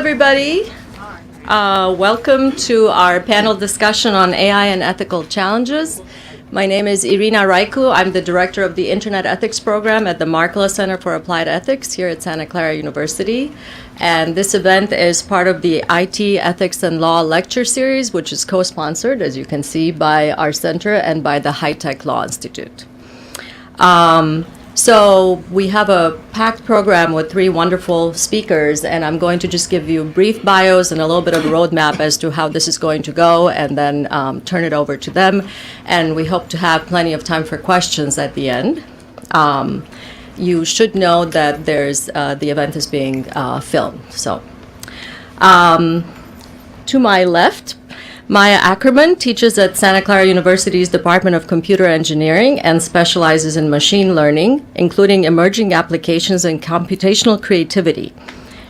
everybody. Welcome to our panel discussion on AI and ethical challenges. My name is Irina Raiku. I'm the director of the Internet Ethics Program at the Markkula Center for Applied Ethics here at Santa Clara University. And this event is part of the IT Ethics and Law Lecture Series, which is co-sponsored, as you can see, by our center and by the High Tech Law Institute. So we have a packed program with three wonderful speakers, and I'm going to just give you brief bios and a little bit of a roadmap as to how this is going to go, and then turn it over to them. And we hope to have plenty of time for questions at the end. You should know that the event is being filmed. So, to my left, Maya Ackerman teaches at Santa Clara University's Department of Computer Engineering and specializes in machine learning, including emerging applications in computational creativity.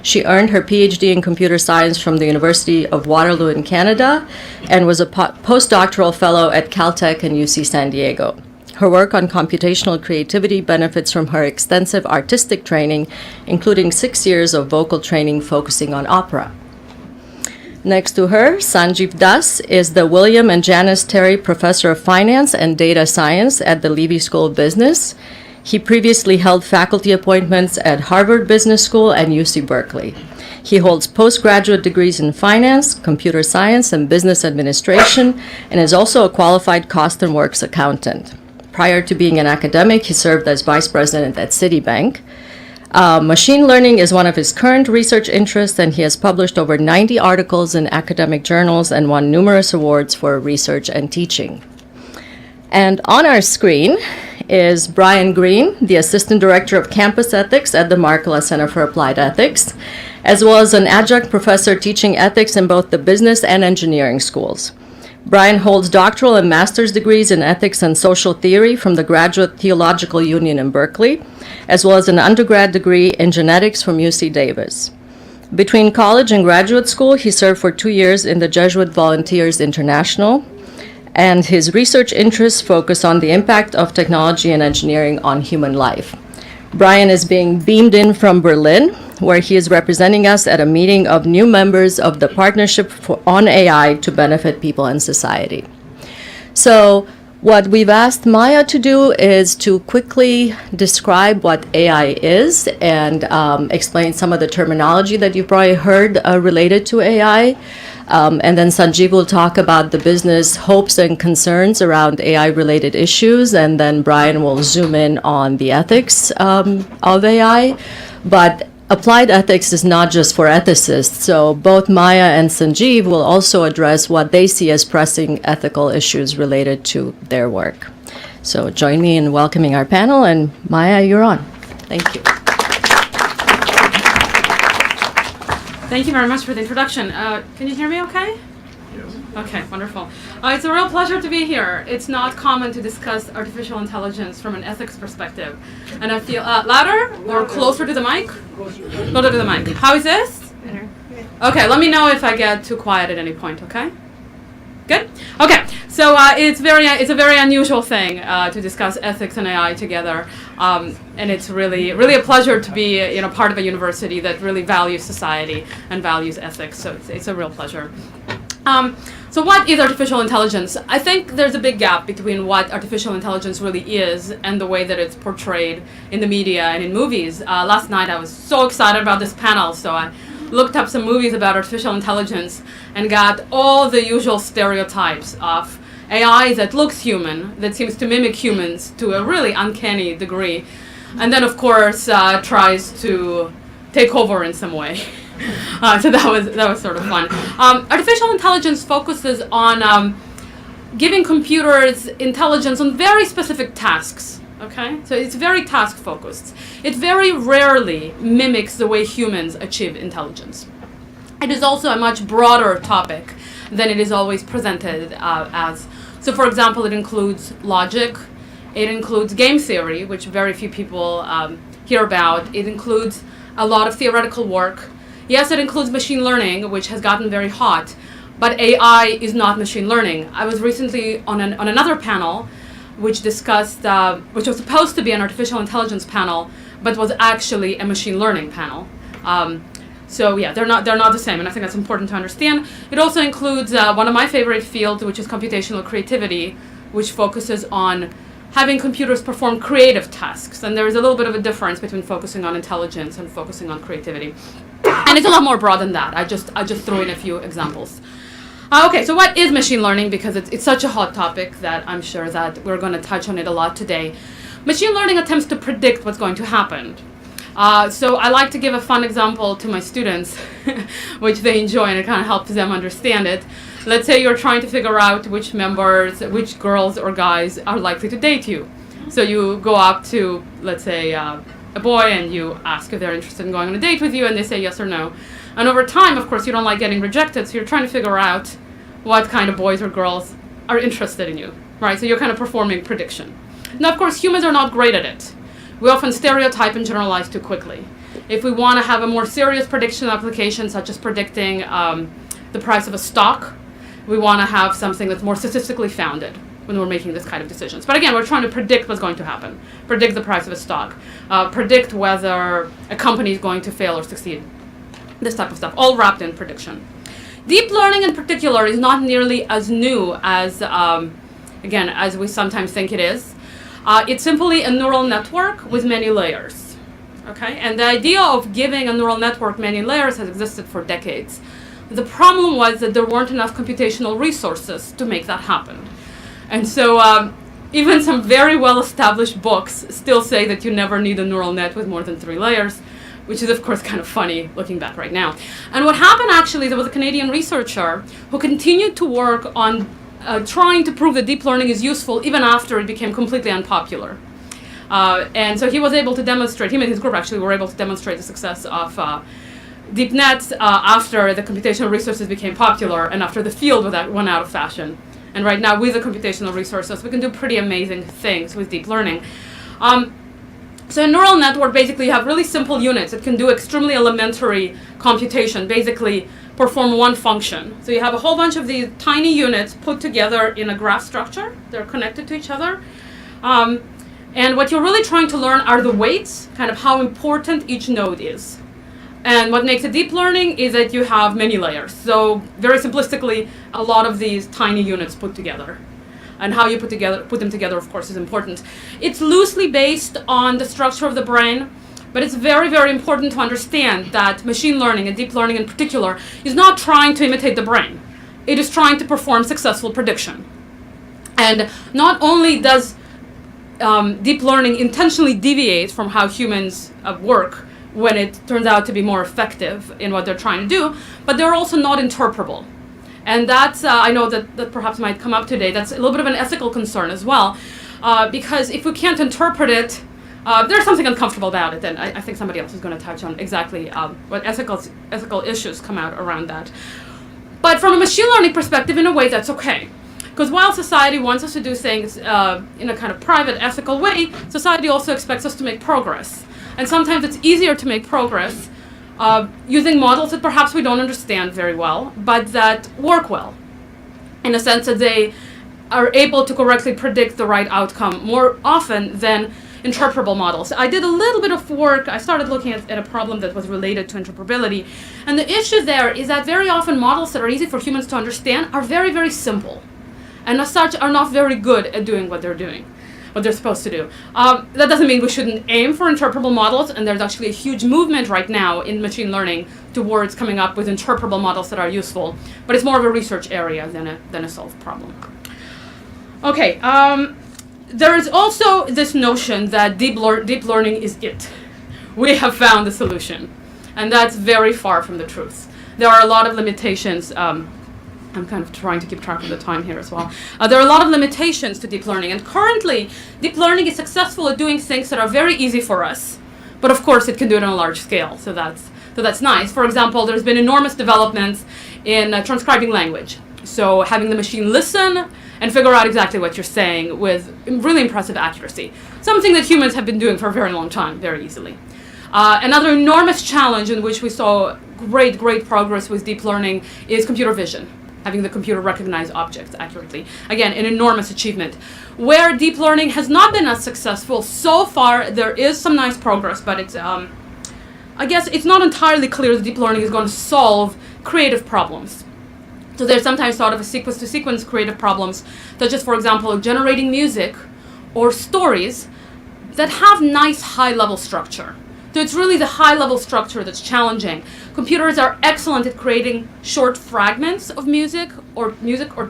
She earned her PhD in computer science from the University of Waterloo in Canada and was a postdoctoral fellow at Caltech and UC San Diego. Her work on computational creativity benefits from her extensive artistic training, including 6 years of vocal training focusing on opera. Next to her, Sanjiv Das is the William and Janice Terry Professor of Finance and Data Science at the Leavey School of Business. He previously held faculty appointments at Harvard Business School and UC Berkeley. He holds postgraduate degrees in finance, computer science, and business administration, and is also a qualified cost and works accountant. Prior to being an academic, he served as vice president at Citibank. Machine learning is one of his current research interests, and he has published over 90 articles in academic journals and won numerous awards for research and teaching. And on our screen is Brian Greene, the Assistant Director of Campus Ethics at the Markkula Center for Applied Ethics, as well as an adjunct professor teaching ethics in both the business and engineering schools. Brian holds doctoral and master's degrees in ethics and social theory from the Graduate Theological Union in Berkeley, as well as an undergrad degree in genetics from UC Davis. Between college and graduate school, he served for 2 years in the Jesuit Volunteers International, and his research interests focus on the impact of technology and engineering on human life. Brian is being beamed in from Berlin, where he is representing us at a meeting of new members of the Partnership on AI to Benefit People and Society. So what we've asked Maya to do is to quickly describe what AI is and explain some of the terminology that you've probably heard related to AI. And then Sanjiv will talk about the business hopes and concerns around AI-related issues, and then Brian will zoom in on the ethics of AI. But applied ethics is not just for ethicists, so both Maya and Sanjiv will also address what they see as pressing ethical issues related to their work. So join me in welcoming our panel, and Maya, you're on. Thank you. Thank you very much for the introduction. Can you hear me okay? Yes. Okay, wonderful. It's a real pleasure to be here. It's not common to discuss artificial intelligence from an ethics perspective. And I feel louder or closer to the mic? Closer to the mic. How is this? Better. Okay, let me know if I get too quiet at any point, okay? Good? Okay, so it's a very unusual thing to discuss ethics and AI together. And it's really a pleasure to be part of a university that really values society and values ethics. So it's a real pleasure. So what is artificial intelligence? I think there's a big gap between what artificial intelligence really is and the way that it's portrayed in the media and in movies. Last night I was so excited about this panel, so I looked up some movies about artificial intelligence and got all the usual stereotypes of AI that looks human, that seems to mimic humans to a really uncanny degree, and then of course tries to take over in some way. So that was sort of fun. Artificial intelligence focuses on giving computers intelligence on very specific tasks. Okay, so it's very task focused. It very rarely mimics the way humans achieve intelligence. It is also a much broader topic than it is always presented as. So for example, it includes logic, it includes game theory, which very few people hear about. It includes a lot of theoretical work. Yes, it includes machine learning, which has gotten very hot, but AI is not machine learning. I was recently on another panel which discussed, which was supposed to be an artificial intelligence panel, but was actually a machine learning panel. So yeah, they're not the same, and I think that's important to understand. It also includes one of my favorite fields, which is computational creativity, which focuses on having computers perform creative tasks. And there is a little bit of a difference between focusing on intelligence and focusing on creativity. And it's a lot more broad than that. I just threw in a few examples. Okay, so what is machine learning? Because it's such a hot topic that I'm sure that we're going to touch on it a lot today. Machine learning attempts to predict what's going to happen. So I like to give a fun example to my students, which they enjoy, and it kind of helps them understand it. Let's say you're trying to figure out which girls or guys are likely to date you. So you go up to, let's say, a boy, and you ask if they're interested in going on a date with you, and they say yes or no. And over time, of course, you don't like getting rejected, so you're trying to figure out what kind of boys or girls are interested in you, right? So you're kind of performing prediction. Now, of course, humans are not great at it. We often stereotype and generalize too quickly. If we want to have a more serious prediction application, such as predicting the price of a stock, we want to have something that's more statistically founded when we're making this kind of decisions. But again, we're trying to predict what's going to happen, predict the price of a stock, predict whether a company is going to fail or succeed, this type of stuff, all wrapped in prediction. Deep learning in particular is not nearly as new as, again, as we sometimes think it is. It's simply a neural network with many layers, okay? And the idea of giving a neural network many layers has existed for decades. The problem was that there weren't enough computational resources to make that happen. And so even some very well-established books still say that you never need a neural net with more than 3 layers, which is, of course, kind of funny looking back right now. And what happened, actually, there was a Canadian researcher who continued to work on trying to prove that deep learning is useful even after it became completely unpopular. And so he was able to demonstrate, him and his group actually were able to demonstrate the success of deep nets after the computational resources became popular and after the field went out of fashion. And right now, with the computational resources, we can do pretty amazing things with deep learning. So a neural network, basically, you have really simple units. It can do extremely elementary computation, basically perform one function. So you have a whole bunch of these tiny units put together in a graph structure. They're connected to each other. And what you're really trying to learn are the weights, kind of how important each node is. And what makes it deep learning is that you have many layers. So very simplistically, a lot of these tiny units put together. And how you put them together, of course, is important. It's loosely based on the structure of the brain, but it's very, very important to understand that machine learning, and deep learning in particular, is not trying to imitate the brain. It is trying to perform successful prediction. And not only does deep learning intentionally deviate from how humans work when it turns out to be more effective in what they're trying to do, but they're also not interpretable. And that's, I know that perhaps might come up today, that's a little bit of an ethical concern as well, because if we can't interpret it, there's something uncomfortable about it, and I think somebody else is going to touch on exactly what ethical issues come out around that. But from a machine learning perspective, in a way, that's okay. Because while society wants us to do things in a kind of private, ethical way, society also expects us to make progress. And sometimes it's easier to make progress using models that perhaps we don't understand very well, but that work well, in a sense that they are able to correctly predict the right outcome more often than interpretable models. I did a little bit of work. I started looking at a problem that was related to interpretability. And the issue there is that very often models that are easy for humans to understand are very, very simple, and as such are not very good at doing what they're supposed to do. That doesn't mean we shouldn't aim for interpretable models, and there's actually a huge movement right now in machine learning towards coming up with interpretable models that are useful, but it's more of a research area than a solved problem. Okay, there is also this notion that deep learning is it. We have found the solution, and that's very far from the truth. There are a lot of limitations. I'm kind of trying to keep track of the time here as well. There are a lot of limitations to deep learning, and currently, deep learning is successful at doing things that are very easy for us, but of course it can do it on a large scale, so that's nice. For example, there's been enormous developments in transcribing language, so having the machine listen and figure out exactly what you're saying with really impressive accuracy, something that humans have been doing for a very long time, very easily. Another enormous challenge in which we saw great progress with deep learning is computer vision, having the computer recognize objects accurately. Again, an enormous achievement. Where deep learning has not been as successful, so far there is some nice progress, but it's I guess it's not entirely clear that deep learning is going to solve creative problems. So there's sometimes thought of as sequence-to-sequence creative problems, such as, for example, generating music or stories that have nice high-level structure. So it's really the high-level structure that's challenging. Computers are excellent at creating short fragments of music or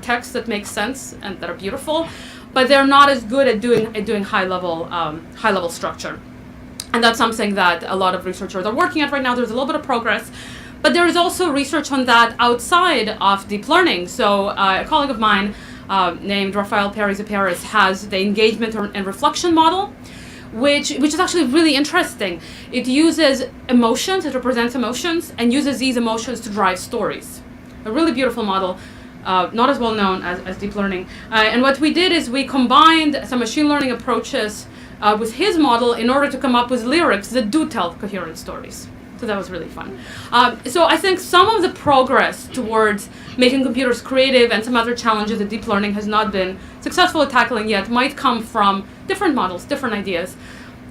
text that make sense and that are beautiful, but they're not as good at doing high-level structure. And that's something that a lot of researchers are working at right now. There's a little bit of progress, but there is also research on that outside of deep learning. So a colleague of mine named Rafael Pérez has the engagement and reflection model, which is actually really interesting. It uses emotions, it represents emotions, and uses these emotions to drive stories. A really beautiful model, not as well known as deep learning. And what we did is we combined some machine learning approaches with his model in order to come up with lyrics that do tell coherent stories. So that was really fun. So I think some of the progress towards making computers creative and some other challenges that deep learning has not been successful at tackling yet might come from different models, different ideas.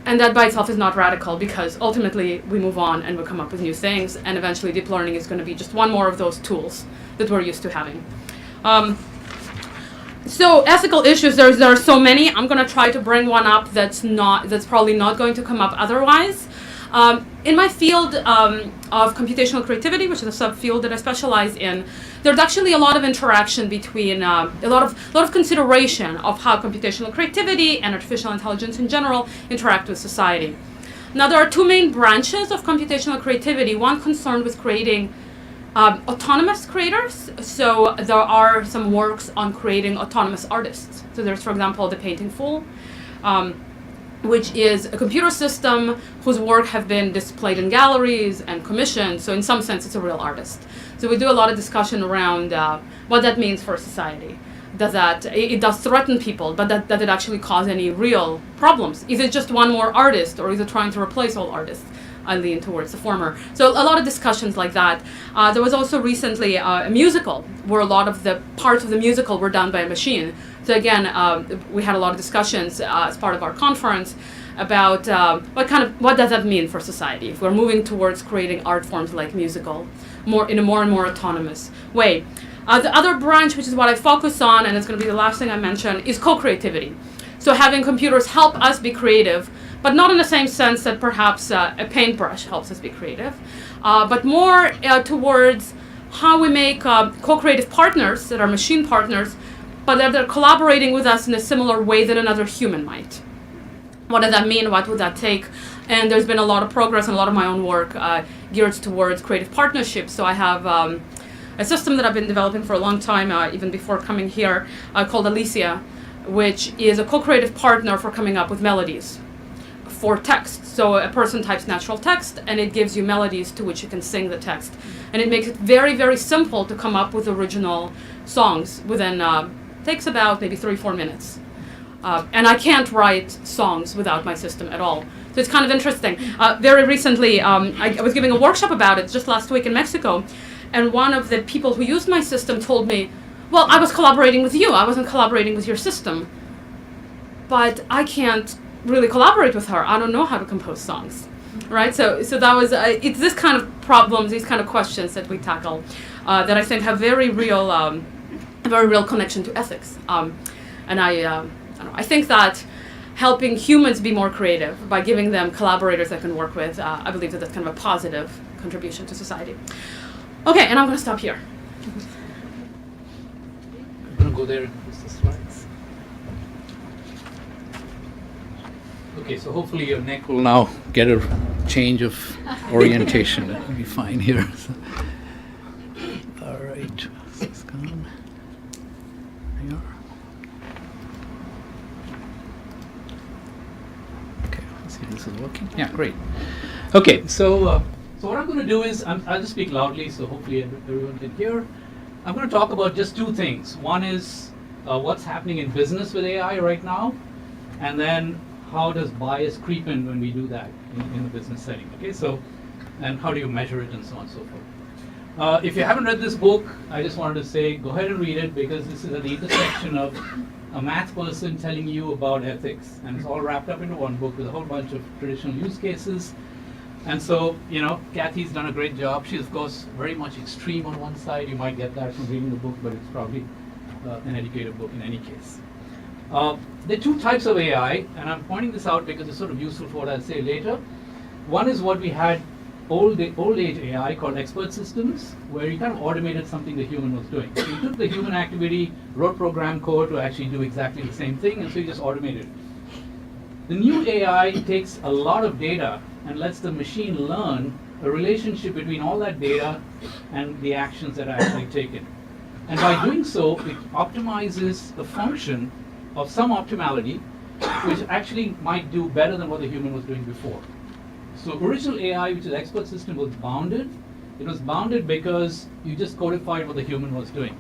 And that by itself is not radical, because ultimately we move on and we come up with new things, and eventually deep learning is going to be just one more of those tools that we're used to having. So ethical issues, there are so many. I'm going to try to bring one up that's probably not going to come up otherwise. In my field of computational creativity, which is a subfield that I specialize in, there's actually a lot of interaction between a lot of consideration of how computational creativity and artificial intelligence in general interact with society. Now, there are two main branches of computational creativity. One concerned with creating autonomous creators. So there are some works on creating autonomous artists. So there's, for example, the Painting Fool, which is a computer system whose work have been displayed in galleries and commissioned. So in some sense, it's a real artist. So we do a lot of discussion around what that means for society. It does threaten people, but does it actually cause any real problems? Is it just one more artist, or is it trying to replace all artists? I lean towards the former. So a lot of discussions like that. There was also recently a musical where a lot of the parts of the musical were done by a machine. So again, we had a lot of discussions as part of our conference about what does that mean for society if we're moving towards creating art forms like musical in a more and more autonomous way. The other branch, which is what I focus on, and it's going to be the last thing I mention, is co-creativity. So having computers help us be creative, but not in the same sense that perhaps a paintbrush helps us be creative, but more towards how we make co-creative partners that are machine partners, but that they're collaborating with us in a similar way that another human might. What does that mean? What would that take? And there's been a lot of progress and a lot of my own work geared towards creative partnerships. So I have a system that I've been developing for a long time, even before coming here, called Alicia, which is a co-creative partner for coming up with melodies for text. So a person types natural text, and it gives you melodies to which you can sing the text. And it makes it very, very simple to come up with original songs within, takes about maybe 3-4 minutes. And I can't write songs without my system at all. So it's kind of interesting. Very recently, I was giving a workshop about it just last week in Mexico, and one of the people who used my system told me, well, I was collaborating with you. I wasn't collaborating with your system. But I can't really collaborate with her. I don't know how to compose songs, right? So that was, it's this kind of problems, these kind of questions that we tackle that I think have very real connection to ethics. And I think that helping humans be more creative by giving them collaborators they can work with, I believe that that's kind of a positive contribution to society. Okay, and I'm going to stop here. I'm going to go there and post the slides. Okay, so hopefully your neck will now get a change of orientation. That will be fine here. So. All right, this is gone. There you are. Okay, let's see if this is working. Yeah, great. Okay, so what I'm going to do is, I'll just speak loudly so hopefully everyone can hear. I'm going to talk about just two things. One is what's happening in business with AI right now, and then how does bias creep in when we do that in the business setting, okay? So, and how do you measure it and so on and so forth. If you haven't read this book, I just wanted to say, go ahead and read it, because this is at the intersection of a math person telling you about ethics, and it's all wrapped up into one book with a whole bunch of traditional use cases. And so, you know, Kathy's done a great job. She's, of course, very much extreme on one side. You might get that from reading the book, but it's probably an educative book in any case. There are two types of AI, and I'm pointing this out because it's sort of useful for what I'll say later. One is what we had old age AI called expert systems, where you kind of automated something the human was doing. So you took the human activity, wrote program code to actually do exactly the same thing, and so you just automated it. The new AI takes a lot of data and lets the machine learn a relationship between all that data and the actions that are actually taken. And by doing so, it optimizes the function of some optimality, which actually might do better than what the human was doing before. So original AI, which is expert system, was bounded. It was bounded because you just codified what the human was doing.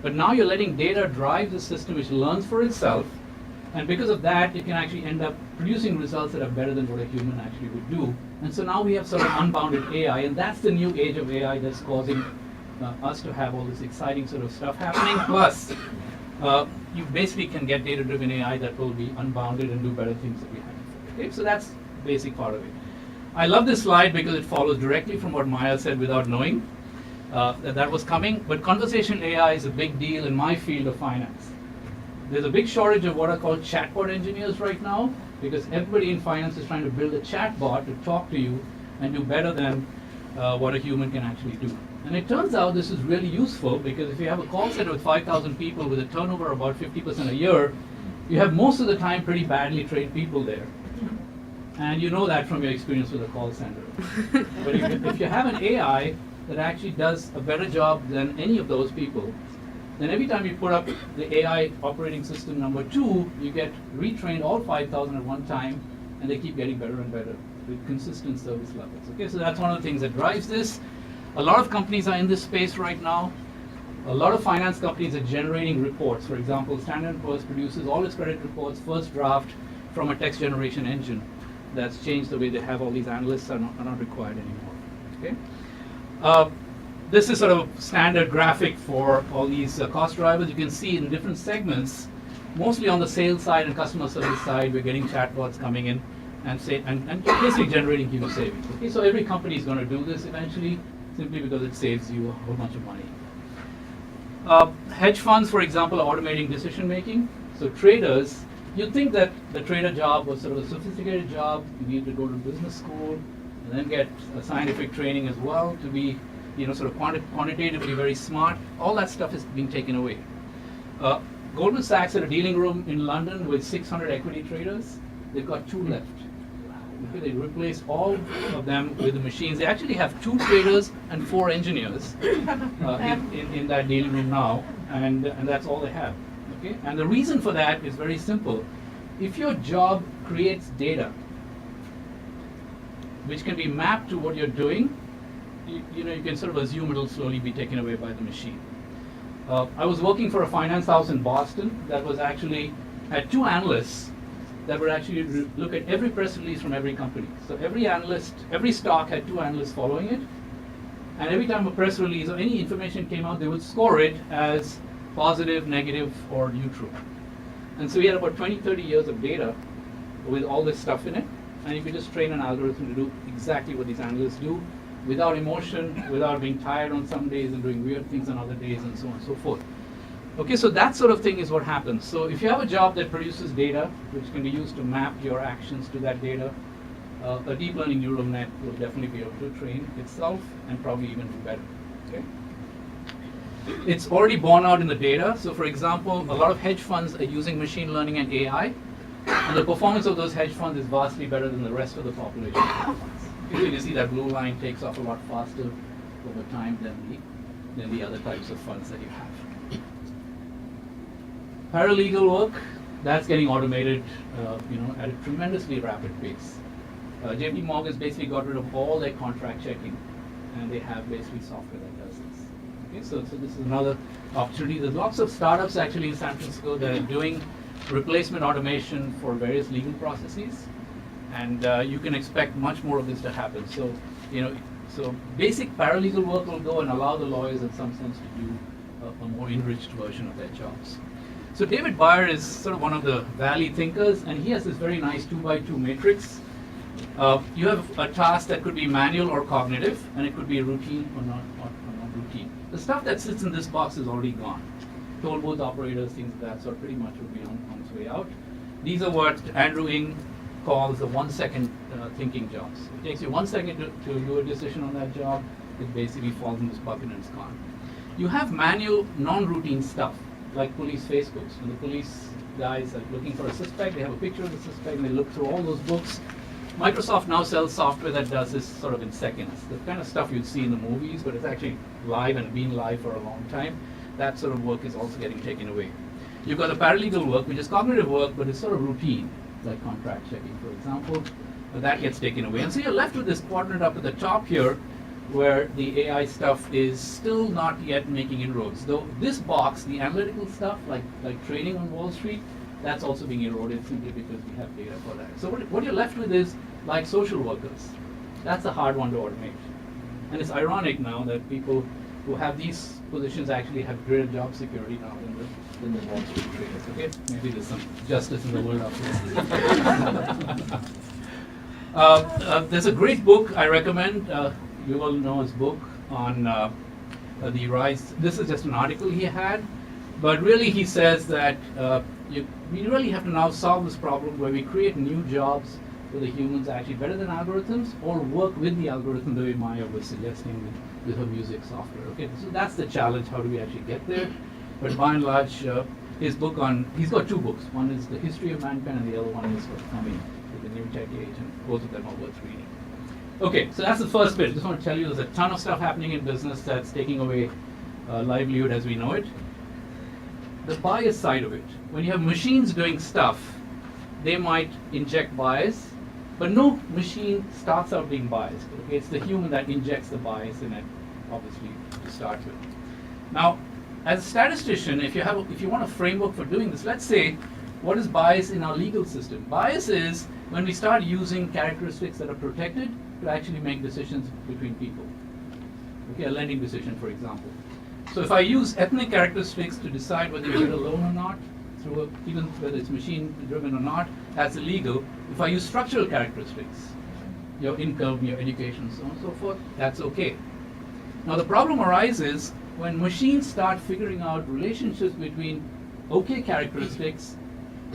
But now you're letting data drive the system, which learns for itself, and because of that, it can actually end up producing results that are better than what a human actually would do. And so now we have sort of unbounded AI, and that's the new age of AI that's causing us to have all this exciting sort of stuff happening. Plus, you basically can get data-driven AI that will be unbounded and do better things than we had before. Okay, so that's the basic part of it. I love this slide because it follows directly from what Maya said without knowing that was coming. But conversational AI is a big deal in my field of finance. There's a big shortage of what are called chatbot engineers right now, because everybody in finance is trying to build a chatbot to talk to you and do better than what a human can actually do. And it turns out this is really useful, because if you have a call center with 5,000 people with a turnover of about 50% a year, you have most of the time pretty badly trained people there. And you know that from your experience with a call center. But if you have an AI that actually does a better job than any of those people, then every time you put up the AI operating system number 2, you get retrained all 5,000 at one time, and they keep getting better and better with consistent service levels. Okay, so that's one of the things that drives this. A lot of companies are in this space right now. A lot of finance companies are generating reports. For example, Standard & Poor's produces all its credit reports first draft from a text generation engine. That's changed the way they have all these analysts are not required anymore. Okay. This is sort of a standard graphic for all these cost drivers. You can see in different segments, mostly on the sales side and customer service side, we're getting chatbots coming in and basically generating huge savings. Okay, so every company is going to do this eventually, simply because it saves you a whole bunch of money. Hedge funds, for example, are automating decision making. So traders, you'd think that the trader job was sort of a sophisticated job. You need to go to business school and then get a scientific training as well to be, sort of quantitatively very smart. All that stuff is being taken away. Goldman Sachs had a dealing room in London with 600 equity traders. They've got 2 left. Okay, they replaced all of them with the machines. They actually have 2 traders and 4 engineers in that dealing room now, and that's all they have. Okay, and the reason for that is very simple. If your job creates data, which can be mapped to what you're doing, you can sort of assume it'll slowly be taken away by the machine. I was working for a finance house in Boston that was actually had 2 analysts that would actually look at every press release from every company. So every stock had 2 analysts following it, and every time a press release or any information came out, they would score it as positive, negative, or neutral. And so we had about 20, 30 years of data with all this stuff in it, and you could just train an algorithm to do exactly what these analysts do, without emotion, without being tired on some days and doing weird things on other days, and so on and so forth. Okay, so that sort of thing is what happens. So if you have a job that produces data, which can be used to map your actions to that data, a deep learning neural net will definitely be able to train itself and probably even do better. Okay. It's already borne out in the data. So for example, a lot of hedge funds are using machine learning and AI, and the performance of those hedge funds is vastly better than the rest of the population of hedge funds. So you see that blue line takes off a lot faster over time than the other types of funds that you have. Paralegal work, that's getting automated at a tremendously rapid pace. JP Morgan's basically got rid of all their contract checking, and they have basically software that does this. Okay, so this is another opportunity. There's lots of startups actually in San Francisco that are doing replacement automation for various legal processes, and you can expect much more of this to happen. So basic paralegal work will go and allow the lawyers in some sense to do a more enriched version of their jobs. So David Byer is sort of one of the Valley thinkers, and he has this very nice 2x2 matrix You have a task that could be manual or cognitive, and it could be routine or not routine. The stuff that sits in this box is already gone. Toll booth operators, things like that, so pretty much would be on its way out. These are what Andrew Ng calls the 1 second thinking jobs. It takes you 1 second to do a decision on that job. It basically falls in this bucket and it's gone. You have manual, non-routine stuff, like police Facebooks. When the police guys are looking for a suspect, they have a picture of the suspect, and they look through all those books. Microsoft now sells software that does this sort of in seconds. The kind of stuff you'd see in the movies, but it's actually live and been live for a long time. That sort of work is also getting taken away. You've got the paralegal work, which is cognitive work, but it's sort of routine, like contract checking, for example. But that gets taken away. And so you're left with this quadrant up at the top here, where the AI stuff is still not yet making inroads. Though this box, the analytical stuff, like trading on Wall Street, that's also being eroded simply because we have data for that. So what you're left with is like social workers. That's a hard one to automate. And it's ironic now that people who have these positions actually have greater job security now than the Wall Street traders. Okay, maybe there's some justice in the world after this. There's a great book I recommend. You all know his book on the rise. This is just an article he had, but really he says that we really have to now solve this problem where we create new jobs where the humans are actually better than algorithms, or work with the algorithm the way Maya was suggesting with her music software. Okay, so that's the challenge. How do we actually get there? But by and large, his book he's got two books. One is The History of Mankind, and the other one is what's coming with the new tech age, and both of them are worth reading. Okay, so that's the first bit. Just want to tell you there's a ton of stuff happening in business that's taking away livelihood as we know it. The bias side of it. When you have machines doing stuff, they might inject bias, but no machine starts out being biased. Okay? It's the human that injects the bias in it, obviously, to start with. Now, as a statistician, if you want a framework for doing this, let's say, what is bias in our legal system? Bias is when we start using characteristics that are protected to actually make decisions between people. Okay, a lending decision, for example. So if I use ethnic characteristics to decide whether you get a loan or not, even whether it's machine-driven or not, that's illegal. If I use structural characteristics, your income, your education, so on and so forth, that's okay. Now the problem arises when machines start figuring out relationships between okay characteristics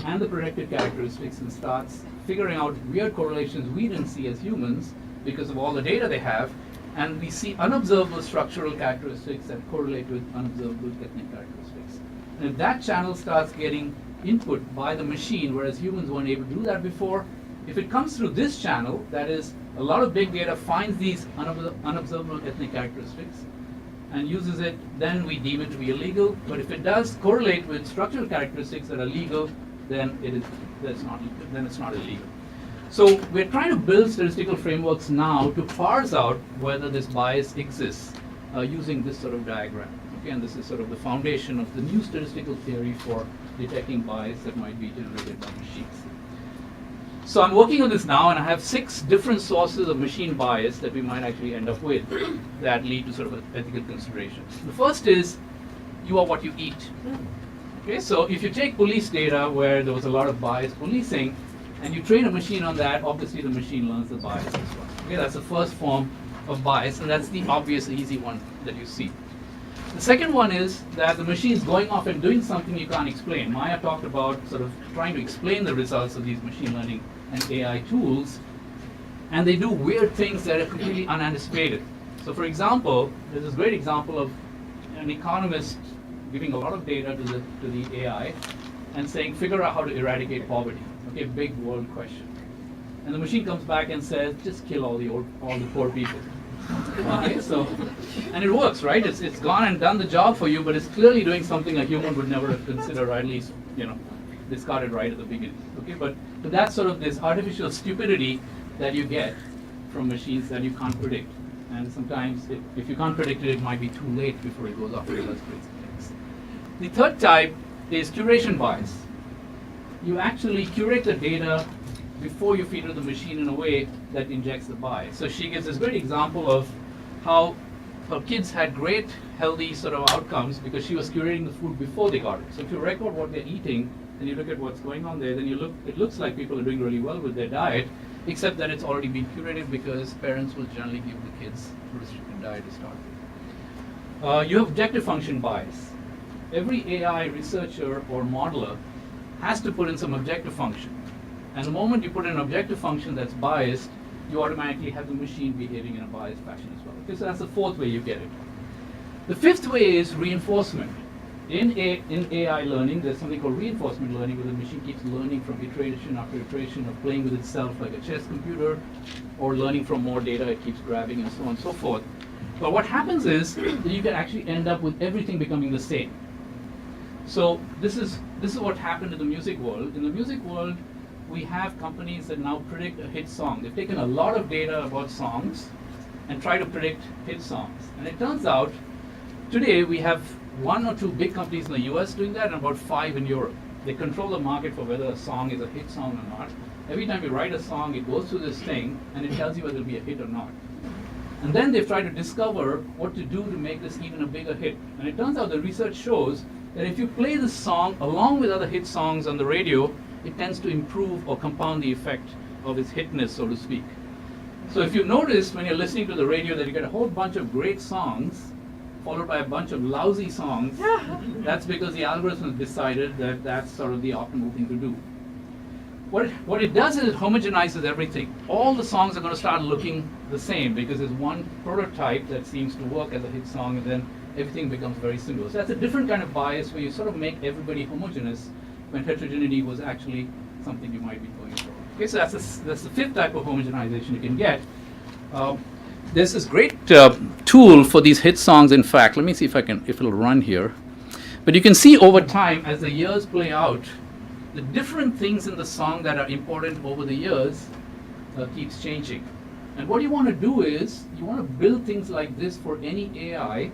and the protected characteristics, and starts figuring out weird correlations we didn't see as humans because of all the data they have, and we see unobservable structural characteristics that correlate with unobservable ethnic characteristics. And if that channel starts getting input by the machine, whereas humans weren't able to do that before, if it comes through this channel, that is, a lot of big data finds these unobservable ethnic characteristics and uses it, then we deem it to be illegal. But if it does correlate with structural characteristics that are legal, then it's not illegal. So we're trying to build statistical frameworks now to parse out whether this bias exists using this sort of diagram. Okay, and this is sort of the foundation of the new statistical theory for detecting bias that might be generated by machines. So I'm working on this now, and I have 6 different sources of machine bias that we might actually end up with that lead to sort of ethical considerations. The first is you are what you eat. Okay, so if you take police data where there was a lot of bias policing, and you train a machine on that, obviously the machine learns the bias as well. Okay, that's the first form of bias, and that's the obvious, easy one that you see. The second one is that the machine is going off and doing something you can't explain. Maya talked about sort of trying to explain the results of these machine learning and AI tools, and they do weird things that are completely unanticipated. So for example, there's this great example of an economist giving a lot of data to the AI and saying, figure out how to eradicate poverty. Okay, big world question. And the machine comes back and says, just kill all the poor people. Okay, so, and it works, right? It's gone and done the job for you, but it's clearly doing something a human would never have considered, or at least, discarded right at the beginning. Okay, but that's sort of this artificial stupidity that you get from machines that you can't predict. And sometimes, if you can't predict it, it might be too late before it goes off to illustrate things. The third type is curation bias. You actually curate the data before you feed it to the machine in a way that injects the bias. So she gives this great example of how her kids had great, healthy sort of outcomes because she was curating the food before they got it. So if you record what they're eating, and you look at what's going on there, then it looks like people are doing really well with their diet. except that it's already been curated because parents will generally give the kids a restricted diet to start with. You have objective function bias. Every AI researcher or modeler has to put in some objective function. And the moment you put in an objective function that's biased, you automatically have the machine behaving in a biased fashion as well. Okay, so that's the fourth way you get it. The fifth way is reinforcement. In AI learning, there's something called reinforcement learning, where the machine keeps learning from iteration after iteration of playing with itself like a chess computer, or learning from more data it keeps grabbing, and so on and so forth. But what happens is that you can actually end up with everything becoming the same. So this is what happened in the music world. In the music world, we have companies that now predict a hit song. They've taken a lot of data about songs and try to predict hit songs. And it turns out, today we have 1 or 2 big companies in the US doing that, and about 5 in Europe. They control the market for whether a song is a hit song or not. Every time you write a song, it goes through this thing, and it tells you whether it'll be a hit or not. And then they've tried to discover what to do to make this even a bigger hit. And it turns out the research shows that if you play this song along with other hit songs on the radio, it tends to improve or compound the effect of its hitness, so to speak. So if you notice when you're listening to the radio that you get a whole bunch of great songs followed by a bunch of lousy songs, that's because the algorithm has decided that that's sort of the optimal thing to do. What it does is it homogenizes everything. All the songs are going to start looking the same because there's one prototype that seems to work as a hit song, and then everything becomes very similar. So that's a different kind of bias where you sort of make everybody homogeneous when heterogeneity was actually something you might be going for. Okay, so that's the fifth type of homogenization you can get. There's this great tool for these hit songs. In fact, let me see if it'll run here. But you can see over time, as the years play out, the different things in the song that are important over the years keeps changing. And what you want to do is you want to build things like this for any AI,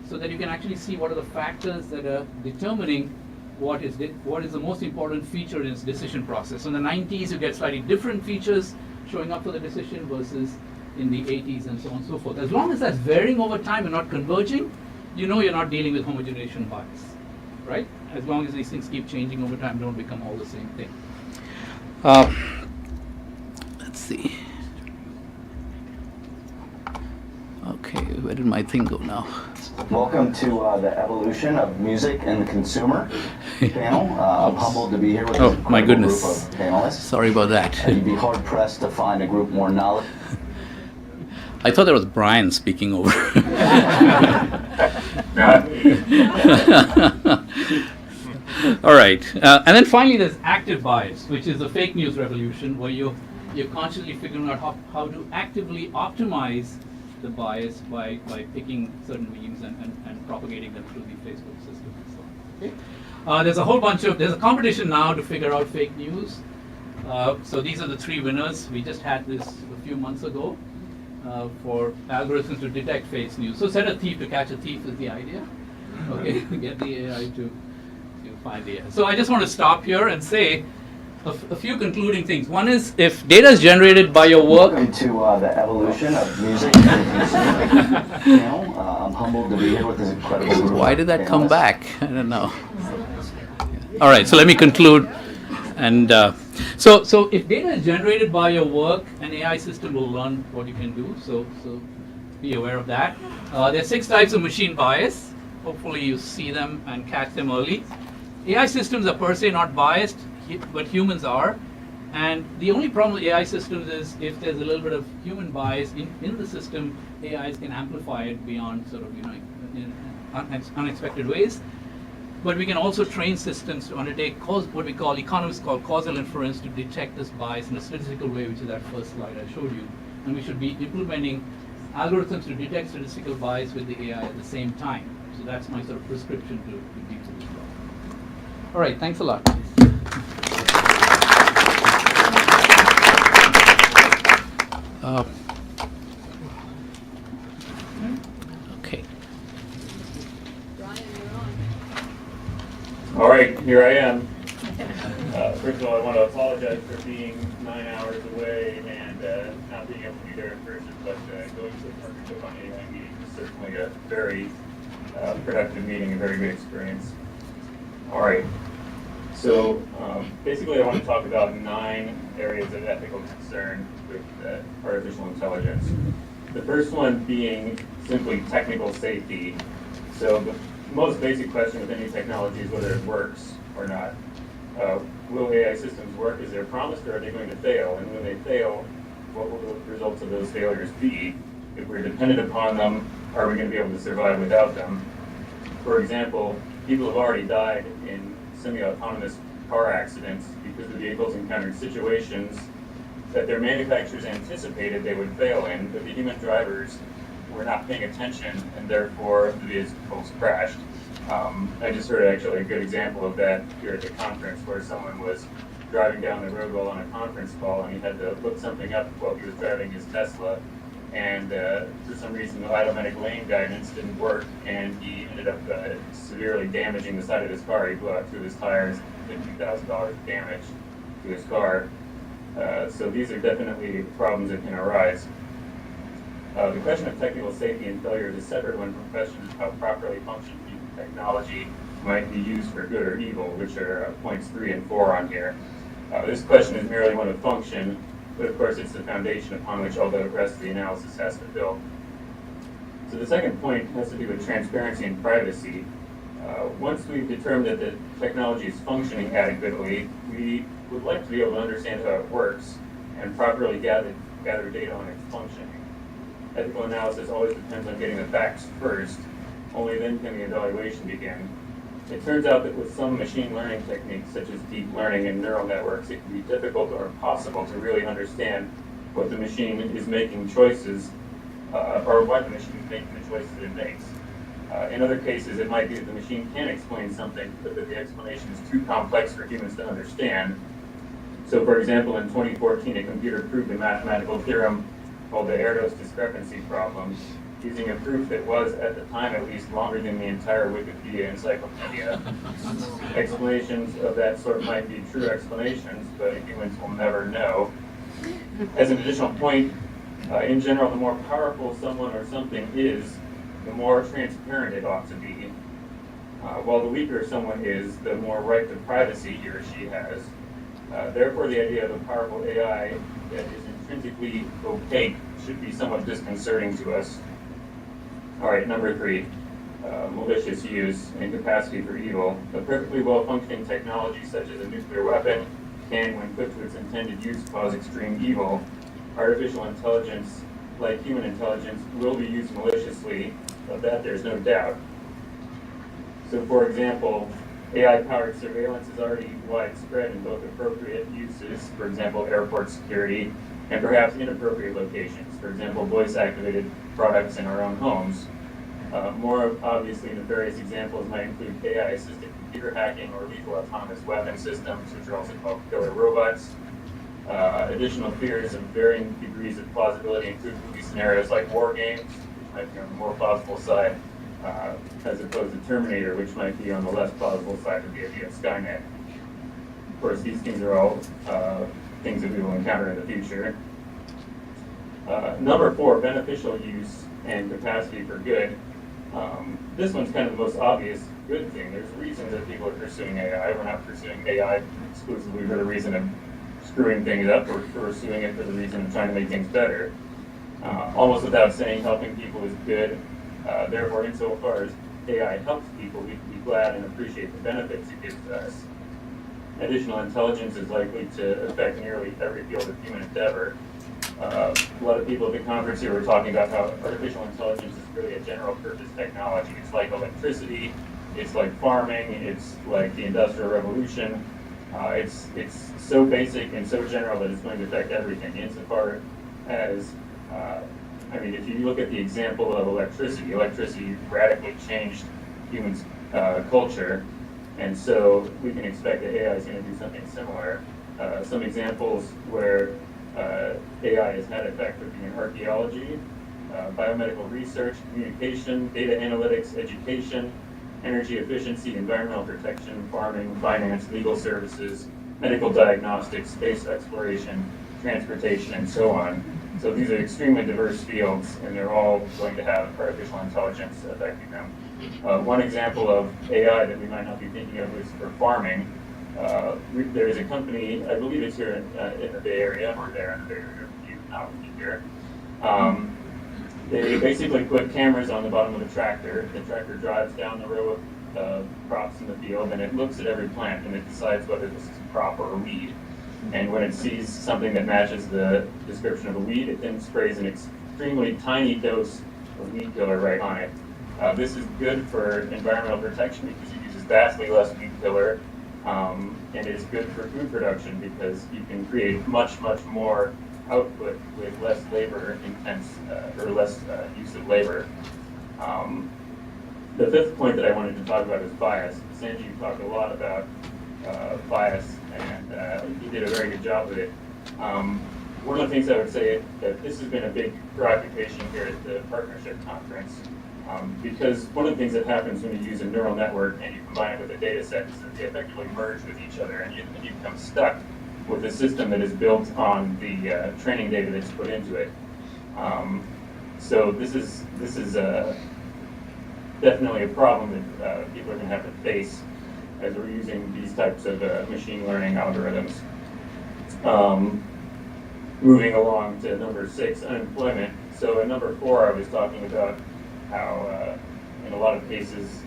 so that you can actually see what are the factors that are determining what is the most important feature in its decision process. So in the 90s, you get slightly different features showing up for the decision versus in the 80s, and so on and so forth. As long as that's varying over time and not converging, you know you're not dealing with homogenization bias, right? As long as these things keep changing over time, don't become all the same thing. Let's see. Okay, where did my thing go now? Welcome to the evolution of music and the consumer panel. I'm humbled to be here with this my incredible goodness. group of panelists. Sorry about that. You'd be hard pressed to find a group more knowledge. I thought that was Brian speaking over. All right, and then finally there's active bias, which is the fake news revolution, where you're constantly figuring out how to actively optimize the bias by picking certain memes and propagating them through the Facebook system and so on. Okay? There's a competition now to figure out fake news. So these are the 3 winners. We just had this a few months ago for algorithms to detect fake news. So set a thief to catch a thief is the idea. Okay, get the AI to find the AI. So I just want to stop here and say a few concluding things. One is, if data is generated by your work. Welcome to the evolution of music and the consumer panel. I'm humbled to be here with this incredible group. Why did that of come panelists. back? I don't know. All right, so let me conclude. And so if data is generated by your work, an AI system will learn what you can do. So be aware of that. There are 6 types of machine bias. Hopefully you see them and catch them early. AI systems are per se not biased, but humans are. And the only problem with AI systems is if there's a little bit of human bias in the system, AIs can amplify it beyond sort of, in unexpected ways. But we can also train systems to undertake what economists call causal inference, to detect this bias in a statistical way, which is that first slide I showed you. And we should be implementing algorithms to detect statistical bias with the AI at the same time. So that's my sort of prescription to deal with this problem. All right, thanks a lot. Okay. All right, here I am. First of all, I want to apologize for being 9 hours away and not being able to be there in person, but going to the partnership on AI meeting was certainly a very productive meeting, a very good experience. All right. So basically I want to talk about 9 areas of ethical concern with artificial intelligence. The first one being simply technical safety. So the most basic question with any technology is whether it works or not. Will AI systems work as they're promised, or are they going to fail? And when they fail, what will the results of those failures be? If we're dependent upon them, are we going to be able to survive without them? For example, people have already died in semi-autonomous car accidents because the vehicles encountered situations that their manufacturers anticipated they would fail in, but the human drivers were not paying attention, and therefore the vehicles crashed. I just heard actually a good example of that here at the conference, where someone was driving down the road while on a conference call, and he had to look something up while he was driving his Tesla, and for some reason the automatic lane guidance didn't work, and he ended up severely damaging the side of his car. He blew out 2 of his tires, $50,000 damage to his car. So these are definitely problems that can arise. The question of technical safety and failure is a separate one from questions of how properly functioning technology might be used for good or evil, which are points 3 and 4 on here. This question is merely one of function, but of course it's the foundation upon which all the rest of the analysis has to build. So the second point has to do with transparency and privacy. Once we've determined that the technology is functioning adequately, we would like to be able to understand how it works and properly gather data on its functioning. Ethical analysis always depends on getting the facts first. Only then can the evaluation begin. It turns out that with some machine learning techniques, such as deep learning and neural networks, it can be difficult or impossible to really understand what the machine is making choices, or why the machine is making the choices it makes. In other cases, it might be that the machine can explain something, but that the explanation is too complex for humans to understand. So, for example, in 2014, a computer proved a mathematical theorem called the Erdos discrepancy problem, using a proof that was, at the time at least, longer than the entire Wikipedia encyclopedia. Explanations of that sort might be true explanations, but humans will never know. As an additional point, in general, the more powerful someone or something is, the more transparent it ought to be. While the weaker someone is, the more right to privacy he or she has. Therefore, the idea of a powerful AI that is intrinsically opaque should be somewhat disconcerting to us. All right, number 3, malicious use and capacity for evil. A perfectly well-functioning technology such as a nuclear weapon can, when put to its intended use, cause extreme evil. Artificial intelligence, like human intelligence, will be used maliciously. Of that, there's no doubt. So, for example, AI-powered surveillance is already widespread in both appropriate uses, for example, airport security, and perhaps inappropriate locations, for example, voice-activated products in our own homes. More obviously, nefarious examples might include AI-assisted computer hacking or lethal autonomous weapon systems, which are also called killer robots. Additional fears of varying degrees of plausibility include movie scenarios like war games, which might be on the more plausible side, as opposed to Terminator, which might be on the less plausible side of the idea of Skynet. Of course, these things are all things that we will encounter in the future. Number 4, beneficial use and capacity for good. This one's kind of the most obvious good thing. There's reasons that people are pursuing AI. We're not pursuing AI exclusively for the reason of screwing things up. We're pursuing it for the reason of trying to make things better. Almost without saying helping people is good. Therefore, insofar as AI helps people, we can be glad and appreciate the benefits it gives to us. Additional intelligence is likely to affect nearly every field of human endeavor. A lot of people at the conference here were talking about how artificial intelligence is really a general purpose technology. It's like electricity, it's like farming, it's like the Industrial Revolution. It's so basic and so general that it's going to affect everything. Insofar as, if you look at the example of electricity radically changed humans' culture, and so we can expect that AI is going to do something similar. Some examples where AI has had effect would be in archaeology, biomedical research, communication, data analytics, education, energy efficiency, environmental protection, farming, finance, legal services, medical diagnostics, space exploration, transportation, and so on. So these are extremely diverse fields, and they're all going to have artificial intelligence affecting them. One example of AI that we might not be thinking of is for farming. there is a company, I believe it's here in the Bay Area, or there in the Bay Area, not here. They basically put cameras on the bottom of the tractor. The tractor drives down the row of crops in the field, and it looks at every plant, and it decides whether this is a crop or a weed. And when it sees something that matches the description of a weed, it then sprays an extremely tiny dose of weed killer right on it. This is good for environmental protection because it uses vastly less weed killer, and it's good for food production because you can create much, much more output with less labor intense, or less use of labor. The fifth point that I wanted to talk about is bias. Sanjiv talked a lot about bias, and he did a very good job with it. One of the things I would say that this has been a big preoccupation here at the partnership conference, because one of the things that happens when you use a neural network and you combine it with a data set is that they effectively merge with each other, and you become stuck with a system that is built on the training data that's put into it. So this is definitely a problem that people are going to have to face as we're using these types of machine learning algorithms. Moving along to number 6, unemployment. So in number 4, I was talking about how in a lot of cases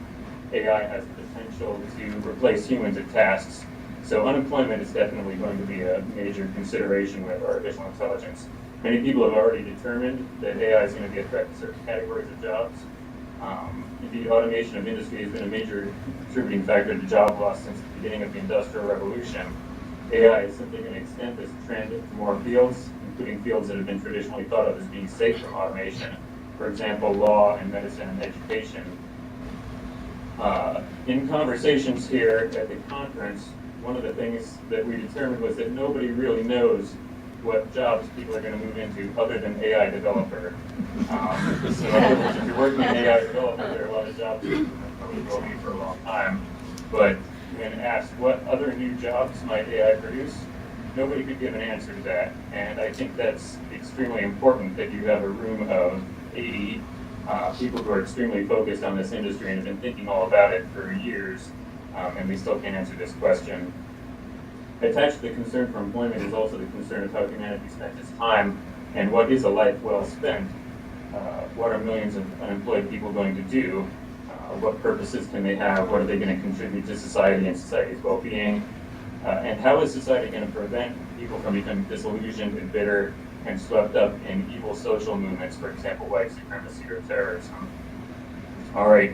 AI has the potential to replace humans at tasks. So unemployment is definitely going to be a major consideration with artificial intelligence. Many people have already determined that AI is going to be a threat to certain categories of jobs. Indeed, automation of industry has been a major contributing factor to job loss since the beginning of the Industrial Revolution. AI is simply going to extend this trend to more fields, including fields that have been traditionally thought of as being safe from automation. For example, law and medicine and education. In conversations here at the conference, one of the things that we determined was that nobody really knows what jobs people are going to move into other than AI developer. So in other words, if you're working in AI developer, there are a lot of jobs that you probably will be for a long time. But when asked what other new jobs might AI produce, nobody could give an answer to that. And I think that's extremely important that you have a room of 80 people who are extremely focused on this industry and have been thinking all about it for years, and we still can't answer this question. Attached to the concern for employment is also the concern of how humanity spends its time and what is a life well spent. What are millions of unemployed people going to do? What purposes can they have? What are they going to contribute to society and society's well-being? And how is society going to prevent people from becoming disillusioned and bitter and swept up in evil social movements, for example, white supremacy or terrorism? All right,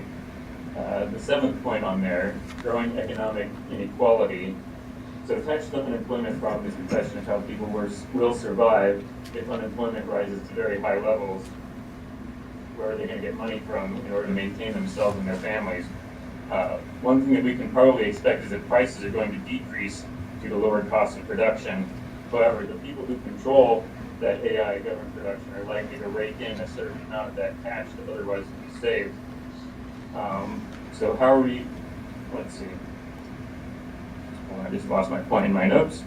the 7th point on there, growing economic inequality. So attached to the unemployment problem is the question of how people will survive if unemployment rises to very high levels. Where are they going to get money from in order to maintain themselves and their families? One thing that we can probably expect is that prices are going to decrease due to lower costs of production. However, the people who control that AI government production are likely to rake in a certain amount of that cash that otherwise would be saved. So how are we, let's see. I just lost my point in my notes.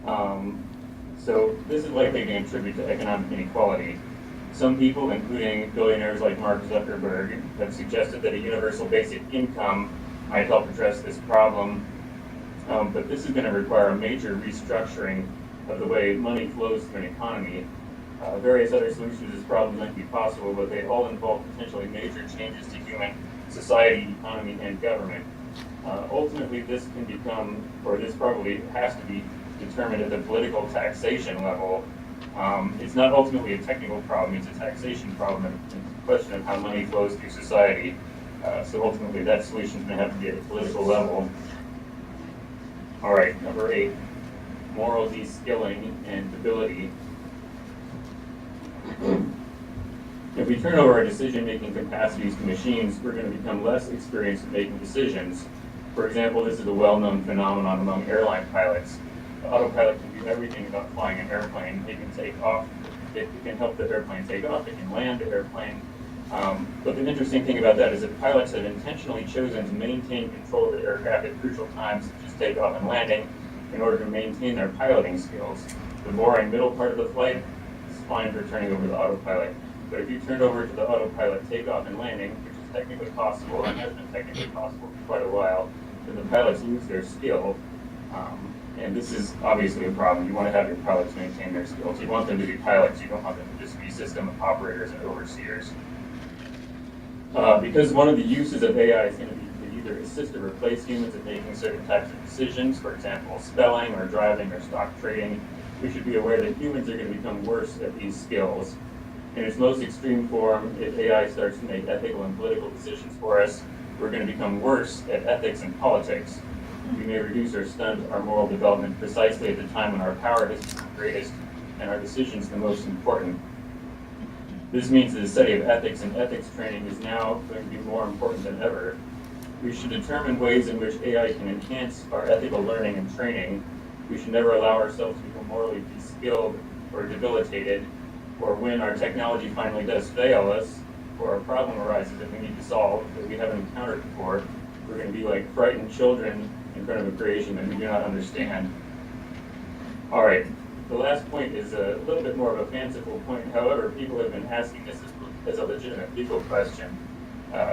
So this is likely to contribute to economic inequality. Some people, including billionaires like Mark Zuckerberg, have suggested that a universal basic income might help address this problem. But this is going to require a major restructuring of the way money flows through an economy. Various other solutions to this problem might be possible, but they all involve potentially major changes to human society, economy, and government. Ultimately, this can become, or this probably has to be determined at the political taxation level. It's not ultimately a technical problem, it's a taxation problem. It's a question of how money flows through society. So ultimately, that solution is going to have to be at a political level. All right, number 8, moral de-skilling and ability. If we turn over our decision-making capacities to machines, we're going to become less experienced at making decisions. For example, this is a well-known phenomenon among airline pilots. The autopilot can do everything about flying an airplane. It can take off, it can help the airplane take off, it can land the airplane. But the interesting thing about that is that pilots have intentionally chosen to maintain control of the aircraft at crucial times, such as takeoff and landing, in order to maintain their piloting skills. The boring middle part of the flight is fine for turning over to the autopilot. But if you turn over to the autopilot takeoff and landing, which is technically possible and has been technically possible for quite a while, then the pilots lose their skill. And this is obviously a problem. You want to have your pilots maintain their skills. You want them to be pilots. You don't want them to just be system operators and overseers. Because one of the uses of AI is going to be to either assist or replace humans in making certain types of decisions, for example, spelling or driving or stock trading, we should be aware that humans are going to become worse at these skills. In its most extreme form, if AI starts to make ethical and political decisions for us, we're going to become worse at ethics and politics. We may reduce or stunt our moral development precisely at the time when our power is the greatest and our decisions the most important. This means that the study of ethics and ethics training is now going to be more important than ever. We should determine ways in which AI can enhance our ethical learning and training. We should never allow ourselves to become morally de-skilled or debilitated, or when our technology finally does fail us, or a problem arises that we need to solve that we haven't encountered before, we're going to be like frightened children in front of a creation that we do not understand. All right, the last point is a little bit more of a fanciful point. However, people have been asking this as a legitimate legal question.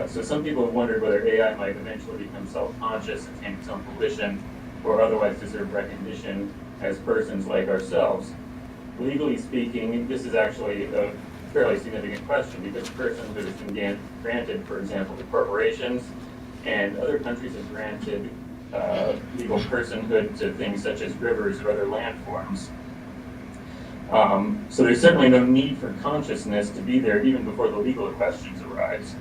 So some people have wondered whether AI might eventually become self-conscious, attain its own volition, or otherwise deserve recognition as persons like ourselves. Legally speaking, this is actually a fairly significant question because personhood has been granted, for example, to corporations, and other countries have granted legal personhood to things such as rivers or other landforms. So there's certainly no need for consciousness to be there even before the legal questions arise.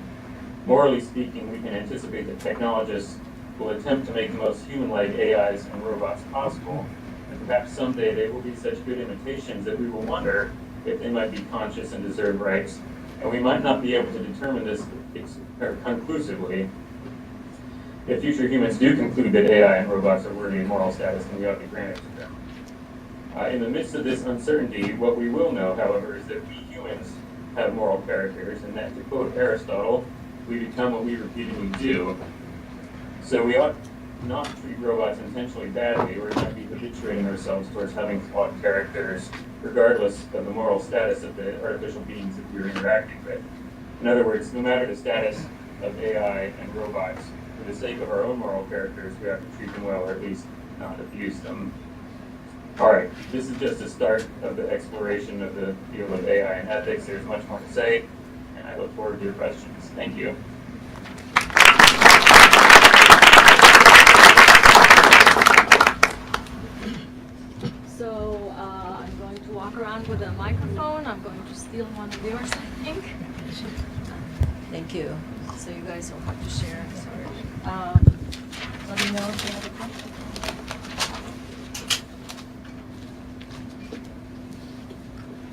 Morally speaking, we can anticipate that technologists will attempt to make the most human-like AIs and robots possible, and perhaps someday they will be such good imitations that we will wonder if they might be conscious and deserve rights, and we might not be able to determine this conclusively. If future humans do conclude that AI and robots are worthy of moral status, then we ought to grant it to them. In the midst of this uncertainty, what we will know, however, is that we humans have moral characters, and that, to quote Aristotle, we become what we repeatedly do. So we ought not treat robots intentionally badly, or not be habituating ourselves towards having flawed characters, regardless of the moral status of the artificial beings that we're interacting with. In other words, no matter the status of AI and robots, for the sake of our own moral characters, we have to treat them well, or at least not abuse them. All right, this is just the start of the exploration of the field of AI and ethics. There's much more to say, and I look forward to your questions. Thank you. So I'm going to walk around with a microphone. I'm going to steal one of yours, I think. Thank you. So you guys will have to share. Sorry. Let me know if you have a question.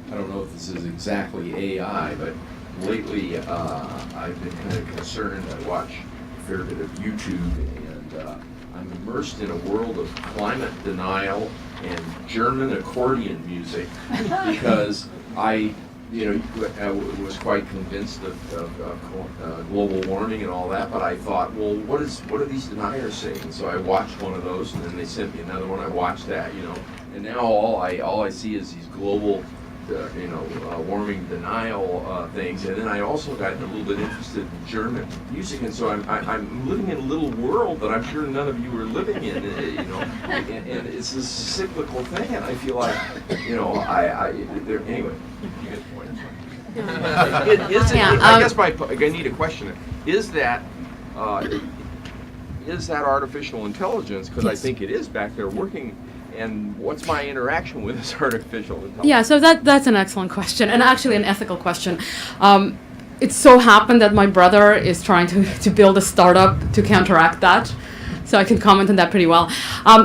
I don't know if this is exactly AI, but lately I've been kind of concerned. I watch a fair bit of YouTube, and I'm immersed in a world of climate denial and German accordion music because I was quite convinced of global warming and all that, but I thought, well, what are these deniers saying? So I watched one of those, and then they sent me another one. I watched that, and now all I see is these global warming denial things, and then I also got a little bit interested in German music, and so I'm living in a little world that I'm sure none of you are living in, and it's this cyclical thing, and I feel like, anyway. You get the point. I guess I need a question. Is that artificial intelligence? Because I think it is back there working. And what's my interaction with this artificial intelligence? Yeah, so that's an excellent question, and actually an ethical question. It so happened that my brother is trying to build a startup to counteract that, so I can comment on that pretty well.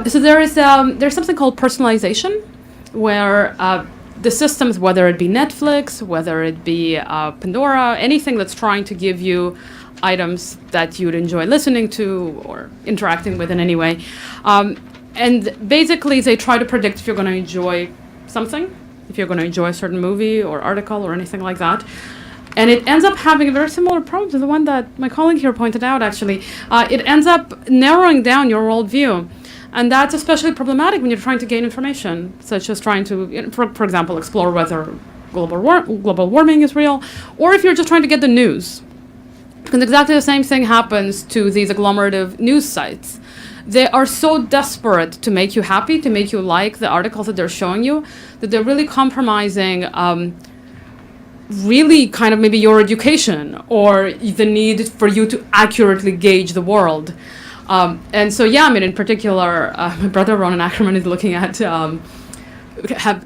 So there's something called personalization, where the systems, whether it be Netflix, whether it be Pandora, anything that's trying to give you items that you'd enjoy listening to or interacting with in any way, and basically they try to predict if you're going to enjoy something, if you're going to enjoy a certain movie or article or anything like that. And it ends up having a very similar problem to the one that my colleague here pointed out, actually. It ends up narrowing down your worldview. And that's especially problematic when you're trying to gain information, such as trying to, for example, explore whether global warming is real, or if you're just trying to get the news. Because exactly the same thing happens to these agglomerative news sites. they are so desperate to make you happy, to make you like the articles that they're showing you, that they're really compromising really kind of maybe your education or the need for you to accurately gauge the world. And so, yeah, I mean, in particular, my brother Ronan Ackerman is looking at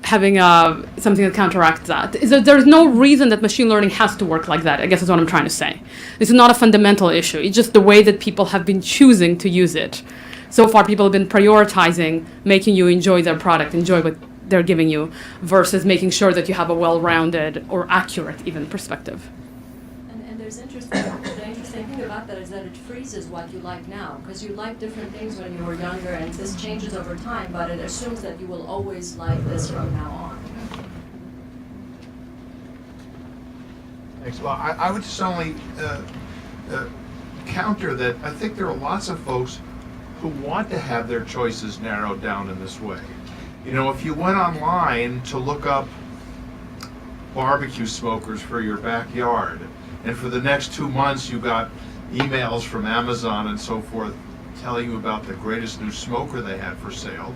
having something that counteracts that. There's no reason that machine learning has to work like that, I guess is what I'm trying to say. This is not a fundamental issue. It's just the way that people have been choosing to use it. So far, people have been prioritizing making you enjoy their product, enjoy what they're giving you, versus making sure that you have a well-rounded or accurate even perspective. And there's the interesting thing about that is that it freezes what you like now, because you like different things when you were younger, and this changes over time, but it assumes that you will always like this from now on. Thanks. Well, I would just only counter that. I think there are lots of folks who want to have their choices narrowed down in this way. You know, if you went online to look up barbecue smokers for your backyard, and for the next 2 months you got emails from Amazon and so forth telling you about the greatest new smoker they had for sale,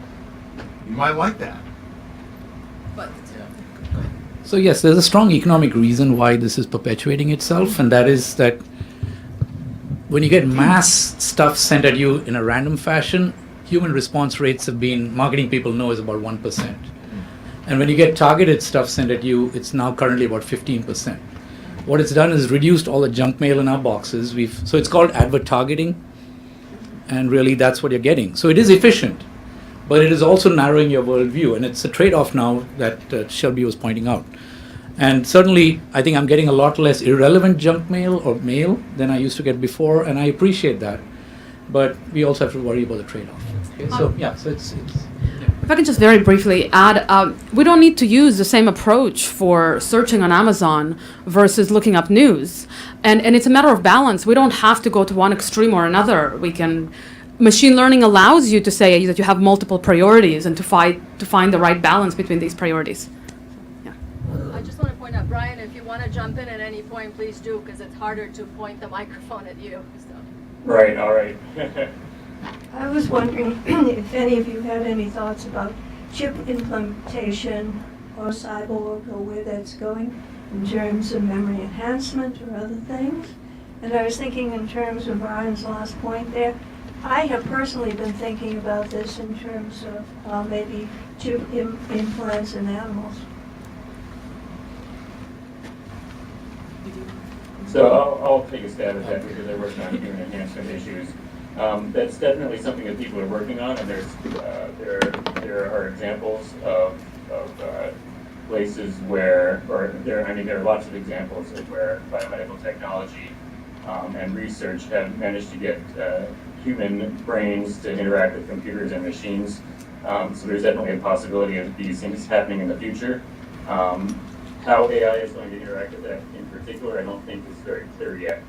you might like that. So yes, there's a strong economic reason why this is perpetuating itself, and that is that when you get mass stuff sent at you in a random fashion, human response rates have been, marketing people know, is about 1%. And when you get targeted stuff sent at you, it's now currently about 15%. What it's done is reduced all the junk mail in our boxes. So it's called advert targeting, and really that's what you're getting. So it is efficient, but it is also narrowing your worldview, and it's a trade-off now that Shelby was pointing out. And certainly, I think I'm getting a lot less irrelevant junk mail or mail than I used to get before, and I appreciate that. But we also have to worry about the trade-off. Okay, so yeah, so it's If I can just very briefly add, we don't need to use the same approach for searching on Amazon versus looking up news. And it's a matter of balance. We don't have to go to one extreme or another. Machine learning allows you to say that you have multiple priorities and to find the right balance between these priorities. Yeah. I just want to point out, Brian, if you want to jump in at any point, please do, because it's harder to point the microphone at you. So. Right, all right. I was wondering if any of you had any thoughts about chip implementation or cyborg or where that's going in terms of memory enhancement or other things. And I was thinking in terms of Brian's last point there, I have personally been thinking about this in terms of maybe chip implants in animals. So I'll take a stab at that because I work on human enhancement issues. That's definitely something that people are working on, and there are examples of places where, there are lots of examples of where biomedical technology and research have managed to get human brains to interact with computers and machines. So there's definitely a possibility of these things happening in the future. How AI is going to interact with that in particular, I don't think is very clear yet.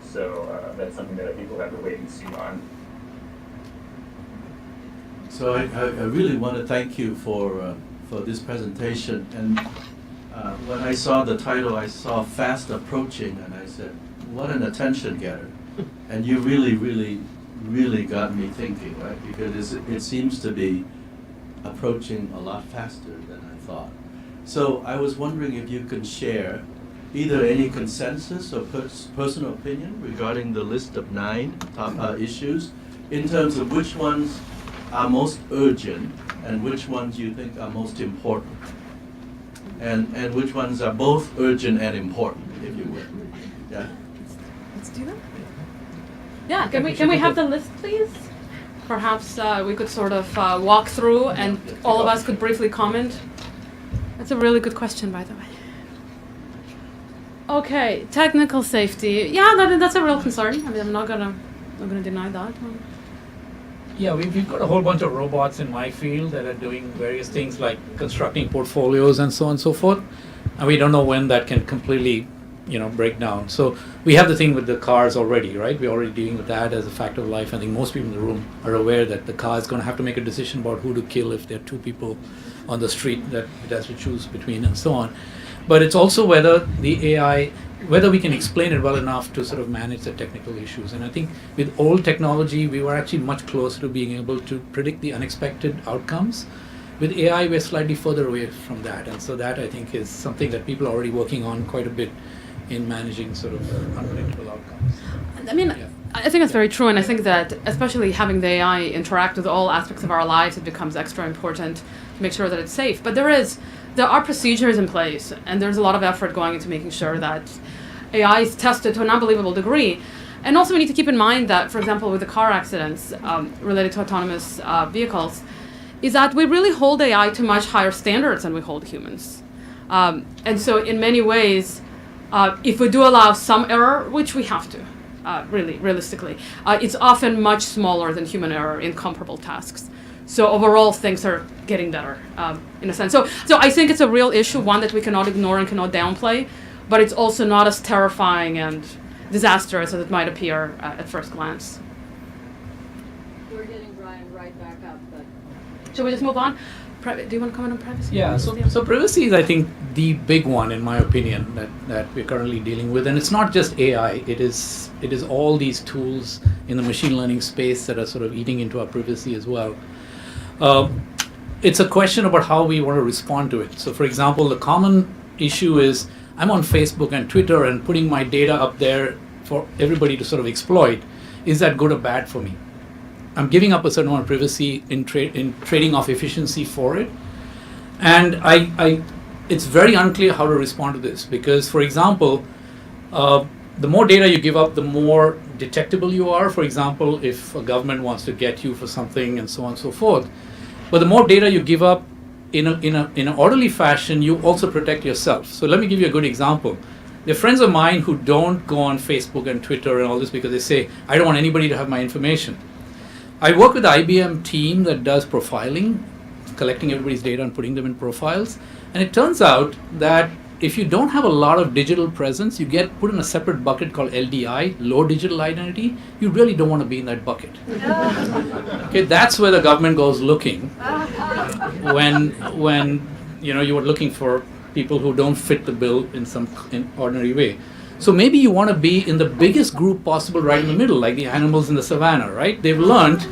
So that's something that I think we'll have to wait and see on. So I really want to thank you for this presentation. And when I saw the title, I saw fast approaching, and I said, what an attention getter. And you really got me thinking, right? Because it seems to be approaching a lot faster than I thought. So I was wondering if you can share either any consensus or personal opinion regarding the list of 9 top issues in terms of which ones are most urgent and which ones you think are most important, and which ones are both urgent and important, if you will. Yeah. Let's do that. Yeah, can we have the list, please? Perhaps we could sort of walk through, and all of us could briefly comment. That's a really good question, by the way. Okay, technical safety. Yeah, that's a real concern. I mean, I'm not gonna deny that. Yeah, we've got a whole bunch of robots in my field that are doing various things like constructing portfolios and so on and so forth. And we don't know when that can completely, break down. So we have the thing with the cars already, right? We're already dealing with that as a fact of life. I think most people in the room are aware that the car is going to have to make a decision about who to kill if there are 2 people on the street that it has to choose between and so on. But it's also whether the AI, whether we can explain it well enough to sort of manage the technical issues. And I think with old technology, we were actually much closer to being able to predict the unexpected outcomes. With AI, we're slightly further away from that. And so that, I think, is something that people are already working on quite a bit in managing sort of unpredictable outcomes. I mean, Yeah. I think that's very true, and I think that especially having the AI interact with all aspects of our lives, it becomes extra important to make sure that it's safe. But there are procedures in place, and there's a lot of effort going into making sure that AI is tested to an unbelievable degree. And also we need to keep in mind that, for example, with the car accidents related to autonomous vehicles, is that we really hold AI to much higher standards than we hold humans. And so in many ways, if we do allow some error, which we have to, really, realistically, it's often much smaller than human error in comparable tasks. So overall, things are getting better, in a sense. So I think it's a real issue, one that we cannot ignore and cannot downplay, but it's also not as terrifying and disastrous as it might appear at first glance. We're getting Brian right back up, but Shall we just move on? Do you want to comment on privacy? Yeah, so privacy is, I think, the big one, in my opinion, that we're currently dealing with. And it's not just AI, it is all these tools in the machine learning space that are sort of eating into our privacy as well. It's a question about how we want to respond to it. So for example, the common issue is I'm on Facebook and Twitter and putting my data up there for everybody to sort of exploit. Is that good or bad for me? I'm giving up a certain amount of privacy in trading off efficiency for it. And it's very unclear how to respond to this because, for example, the more data you give up, the more detectable you are. For example, if a government wants to get you for something and so on and so forth. But the more data you give up in an orderly fashion, you also protect yourself. So let me give you a good example. There are friends of mine who don't go on Facebook and Twitter and all this because they say, I don't want anybody to have my information. I work with the IBM team that does profiling, collecting everybody's data and putting them in profiles. And it turns out that if you don't have a lot of digital presence, you get put in a separate bucket called LDI, low digital identity. You really don't want to be in that bucket. Okay, that's where the government goes looking when you are looking for people who don't fit the bill in ordinary way. So maybe you want to be in the biggest group possible right in the middle, like the animals in the savannah, right? They've learned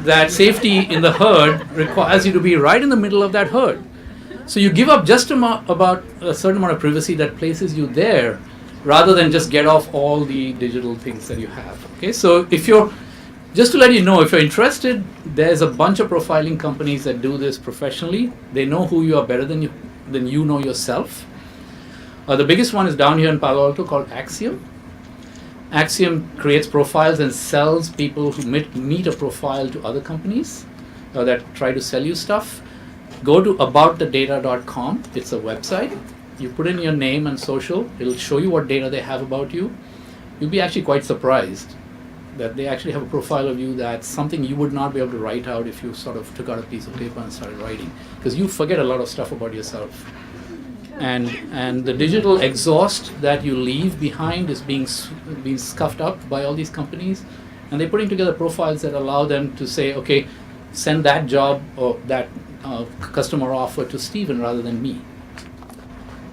that safety in the herd requires you to be right in the middle of that herd. So you give up just about a certain amount of privacy that places you there, rather than just get off all the digital things that you have. Okay, so just to let you know, if you're interested, there's a bunch of profiling companies that do this professionally. They know who you are better than you know yourself. The biggest one is down here in Palo Alto called Axiom. Axiom creates profiles and sells people who meet a profile to other companies that try to sell you stuff. Go to aboutthedata.com. It's a website. You put in your name and social. It'll show you what data they have about you. You'll be actually quite surprised that they actually have a profile of you that's something you would not be able to write out if you sort of took out a piece of paper and started writing, because you forget a lot of stuff about yourself. And the digital exhaust that you leave behind is being scuffed up by all these companies, and they're putting together profiles that allow them to say, okay, send that job or that customer offer to Stephen rather than me.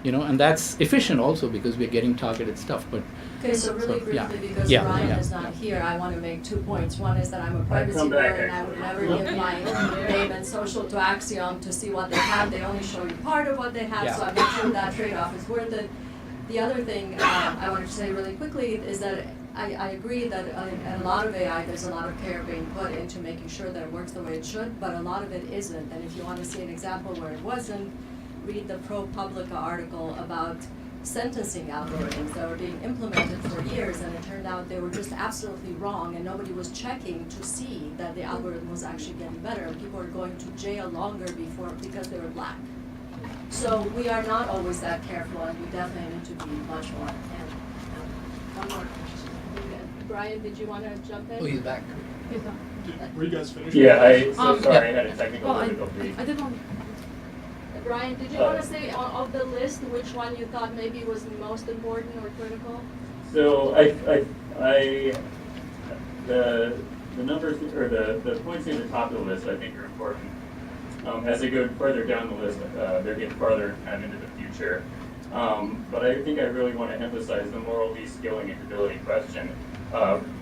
And that's efficient also because we're getting targeted stuff. But okay, so really briefly, because Brian is not here, I want to make 2 points. One is that I'm a privacy lawyer and I would never give my name and social to Axiom to see what they have. They only show you part of what they have, so I'm not sure that trade-off is worth it. The other thing I wanted to say really quickly is that I agree that in a lot of AI there's a lot of care being put into making sure that it works the way it should, but a lot of it isn't. And if you want to see an example where it wasn't, read the ProPublica article about sentencing algorithms that were being implemented for years, and it turned out they were just absolutely wrong, and nobody was checking to see that the algorithm was actually getting better, and people were going to jail longer because they were black. So we are not always that careful, and we definitely need to be much more. And one more question. Brian, did you want to jump in? Oh, he's back. Were you guys finished? Yeah, sorry, I had a technical difficulty. I did want. Brian, did you want to say of the list which one you thought maybe was the most important or critical? So the numbers or the points near the top of the list I think are important. As they go further down the list, they're getting farther kind of into the future. But I think I really want to emphasize the moral de-skilling and ability question.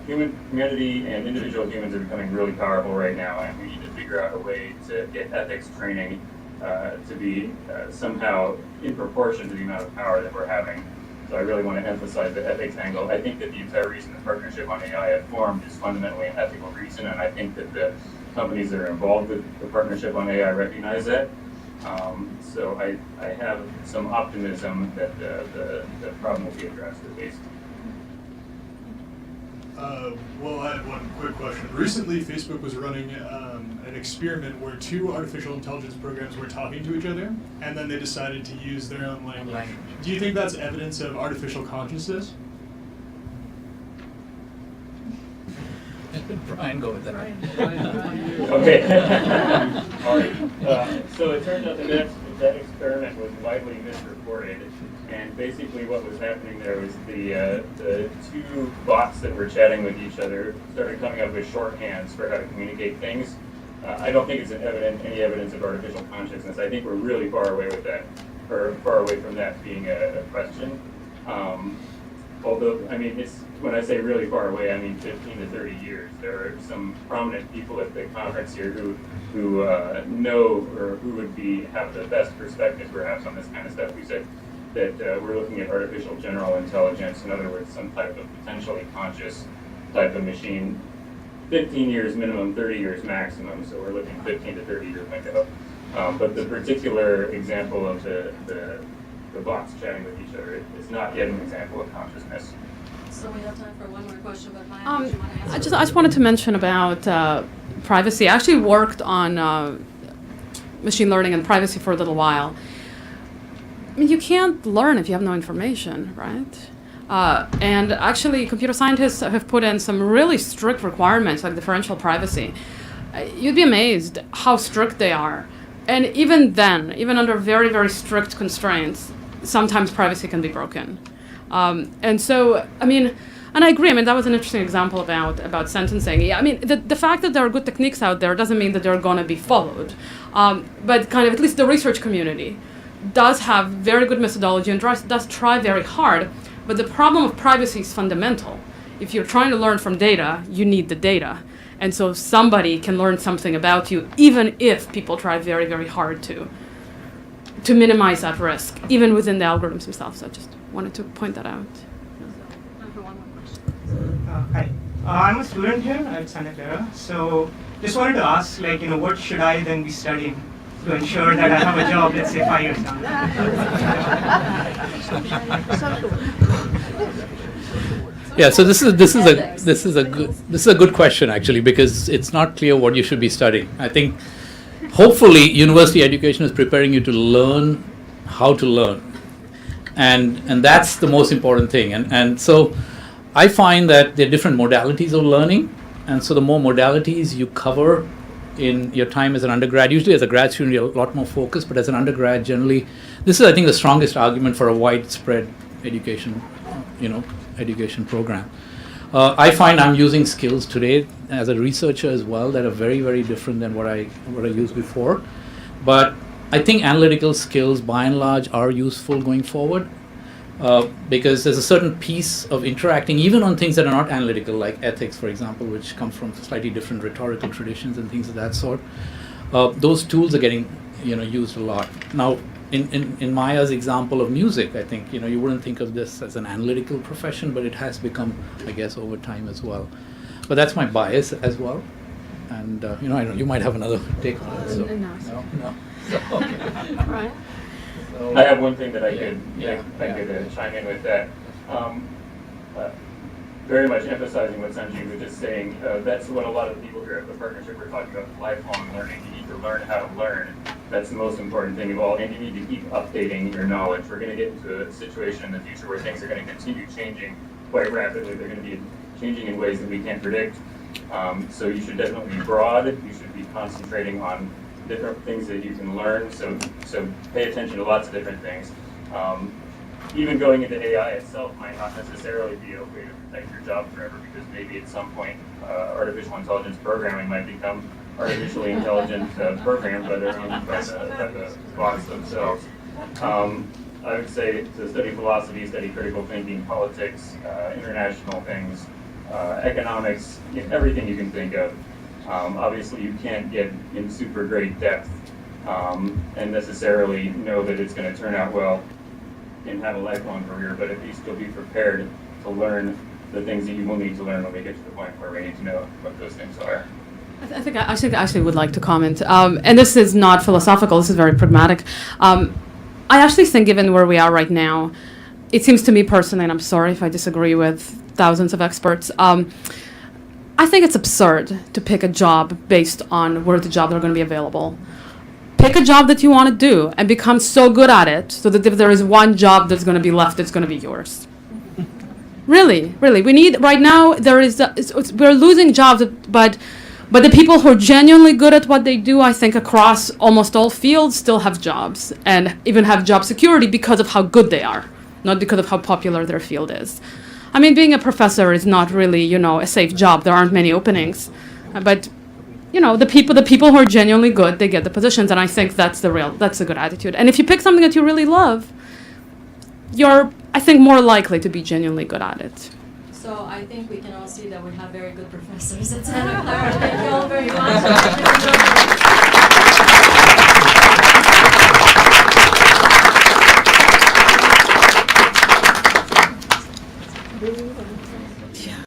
Humanity and individual humans are becoming really powerful right now, and we need to figure out a way to get ethics training to be somehow in proportion to the amount of power that we're having. So I really want to emphasize the ethics angle. I think that the entire reason the partnership on AI had formed is fundamentally an ethical reason, and I think that the companies that are involved with the partnership on AI recognize that. So I have some optimism that the problem will be addressed at least. Well, I have one quick question. Recently, Facebook was running an experiment where two artificial intelligence programs were talking to each other, and then they decided to use their own language. Do you think that's evidence of artificial consciousness? Brian, go with that. Okay. All right. So it turns out that experiment was widely misreported, and basically what was happening there was the two bots that were chatting with each other started coming up with shorthands for how to communicate things. I don't think it's any evidence of artificial consciousness. I think we're really far away with that, or far away from that being a question. Although, I mean, when I say really far away, I mean 15 to 30 years. There are some prominent people at the conference here who know or who would have the best perspective perhaps on this kind of stuff. We said that we're looking at artificial general intelligence, in other words, some type of potentially conscious type of machine. 15 years minimum, 30 years maximum, so we're looking 15 to 30 year window. But the particular example of the bots chatting with each other is not yet an example of consciousness. So we have time for one more question, but Maya, I did you want to answer? just wanted to mention about privacy. I actually worked on machine learning and privacy for a little while. I mean, you can't learn if you have no information, right? And actually, computer scientists have put in some really strict requirements, like differential privacy. You'd be amazed how strict they are. And even then, even under very, very strict constraints, sometimes privacy can be broken. And so, I mean, and I agree. I mean, that was an interesting example about sentencing. Yeah, I mean, the fact that there are good techniques out there doesn't mean that they're going to be followed. But kind of at least the research community does have very good methodology and does try very hard. But the problem of privacy is fundamental. If you're trying to learn from data, you need the data. And so somebody can learn something about you, even if people try very, very hard to minimize that risk, even within the algorithms themselves. I just wanted to point that out. Hi. I'm a student here at Santa Clara. So just wanted to ask, like, what should I then be studying to ensure that I have a job, let's say 5 years down? Yeah, so this is a good question actually, because it's not clear what you should be studying. I think hopefully university education is preparing you to learn how to learn, and that's the most important thing. And so I find that there are different modalities of learning, and so the more modalities you cover in your time as an undergrad, usually as a grad student you're a lot more focused, but as an undergrad generally, this is I think the strongest argument for a widespread education, education program. I find I'm using skills today as a researcher as well that are very, very different than what I used before. But I think analytical skills by and large are useful going forward because there's a certain piece of interacting even on things that are not analytical, like ethics, for example, which come from slightly different rhetorical traditions and things of that sort. Those tools are getting used a lot. Now, in Maya's example of music, I think you wouldn't think of this as an analytical profession, but it has become, I guess, over time as well. But that's my bias as well, and I don't know, you might have another take on it. So. No. So, okay. Right. So, I have one thing that I could chime in with that. Very much emphasizing what Sanjiv was just saying. That's what a lot of the people here at the partnership were talking about, lifelong learning. You need to learn how to learn. That's the most important thing of all, and you need to keep updating your knowledge. We're going to get into a situation in the future where things are going to continue changing quite rapidly. They're going to be changing in ways that we can't predict. So you should definitely be broad. You should be concentrating on different things that you can learn. So pay attention to lots of different things. Even going into AI itself might not necessarily be a way to protect your job forever, because maybe at some point artificial intelligence programming might become artificially intelligent programs by the bots themselves. I would say to study philosophy, study critical thinking, politics, international things, economics, everything you can think of. Obviously, you can't get in super great depth and necessarily know that it's going to turn out well and have a lifelong career, but at least you'll be prepared to learn the things that you will need to learn when we get to the point where we need to know what those things are. I think I actually would like to comment, and this is not philosophical. This is very pragmatic. I actually think, given where we are right now, it seems to me personally, and I'm sorry if I disagree with thousands of experts. I think it's absurd to pick a job based on where the jobs are going to be available. Pick a job that you want to do and become so good at it so that if there is one job that's going to be left, it's going to be yours. Really, we need right now. We're losing jobs, but the people who are genuinely good at what they do, I think across almost all fields, still have jobs and even have job security because of how good they are, not because of how popular their field is. I mean, being a professor is not really, a safe job. There aren't many openings, but the people who are genuinely good, they get the positions, and I think that's a good attitude. And if you pick something that you really love, you're, I think, more likely to be genuinely good at it. So I think we can all see that we have very good professors at Santa Clara. Thank you all very much.